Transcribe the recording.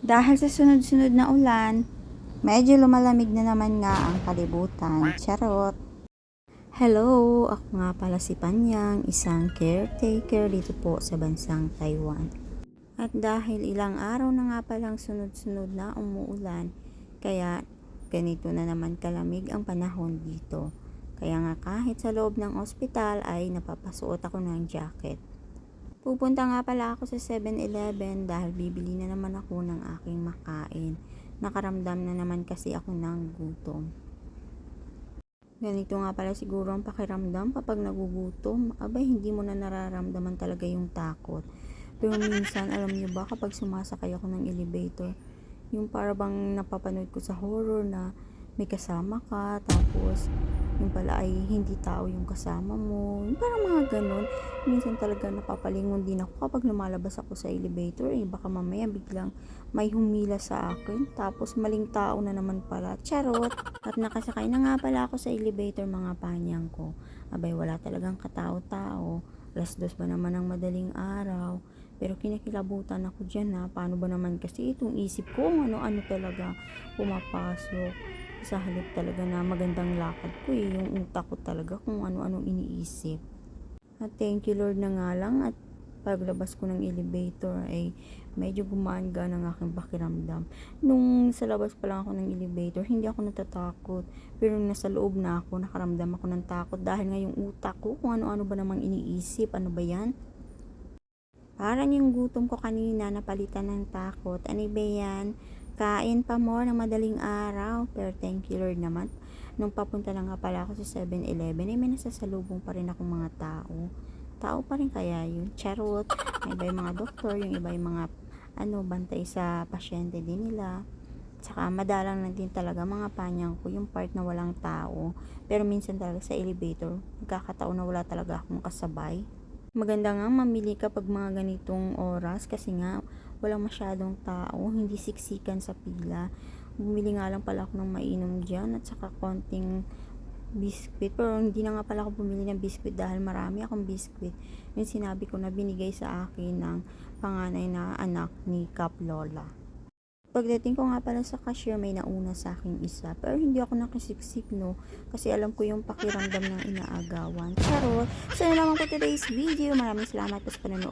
Dahil sa sunod-sunod na ulan, medyo lumalamig na naman nga ang kalibutan. Charot! Hello! Ako nga pala si Panyang, isang caretaker dito po sa bansang Taiwan. At dahil ilang araw na nga palang sunod-sunod na umuulan, kaya ganito na naman kalamig ang panahon dito. Kaya nga kahit sa loob ng ospital ay napapasuot ako ng jacket. Pupunta nga pala ako sa 7-Eleven dahil bibili na naman ako ng aking makain. Nakaramdam na naman kasi ako ng gutom. Ganito nga pala siguro ang pakiramdam kapag nagugutom. Abay, hindi mo na nararamdaman talaga yung takot. Pero minsan, alam niyo ba, kapag sumasakay ako ng elevator, yung parang napapanood ko sa horror na may kasama ka, tapos yung pala ay hindi tao yung kasama mo. Yung parang mga ganun. Minsan talaga napapalingon din ako kapag lumalabas ako sa elevator. Baka mamaya biglang may humila sa akin. Tapos maling tao na naman pala. Charot! At nakasakay na nga pala ako sa elevator, mga panyang ko. Abay, wala talagang katao-tao. 2:00 ba naman ang madaling araw. Pero kinikilabutan ako dyan, ha. Paano ba naman kasi itong isip ko, ano-ano talaga pumapasok. Sa halip talaga na magandang lakad ko, yung utak ko talaga kung ano-anong iniisip. At thank you Lord na nga lang, at paglabas ko ng elevator ay medyo gumaan-gaan ang aking pakiramdam. Nung sa labas pa lang ako ng elevator, hindi ako natatakot. Pero nung nasa loob na ako, nakaramdam ako ng takot dahil nga yung utak ko kung ano-ano ba namang iniisip. Ano ba yan? Parang yung gutom ko kanina napalitan ng takot. Ano ba yan? Kain pa more ng madaling araw. Pero thank you Lord naman. Nung papunta na nga pala ako sa 7-Eleven, may nasasalubong pa rin akong mga tao. Tao pa rin kaya yun? Charot. May iba yung mga doktor, yung iba yung mga bantay sa pasyente din nila. Tsaka madalang lang din talaga, mga panyang ko, yung part na walang tao. Pero minsan talaga sa elevator, nagkakataon na wala talaga akong kasabay. Maganda nga mamili kapag mga ganitong oras kasi nga walang masyadong tao, hindi siksikan sa pila. Bumili nga lang pala ako ng mainom dyan at saka konting biskwit. Pero hindi na nga pala ako bumili ng biskwit dahil marami akong biskwit. Yung sinabi ko na binigay sa akin ng panganay na anak ni Kap Lola. Pagdating ko nga pala sa cashier, may nauna sa akin isa. Pero hindi ako nakisiksik, no? Kasi alam ko yung pakiramdam ng inaagawan. Charot! So, yun naman po today's video. Maraming salamat po sa panonood.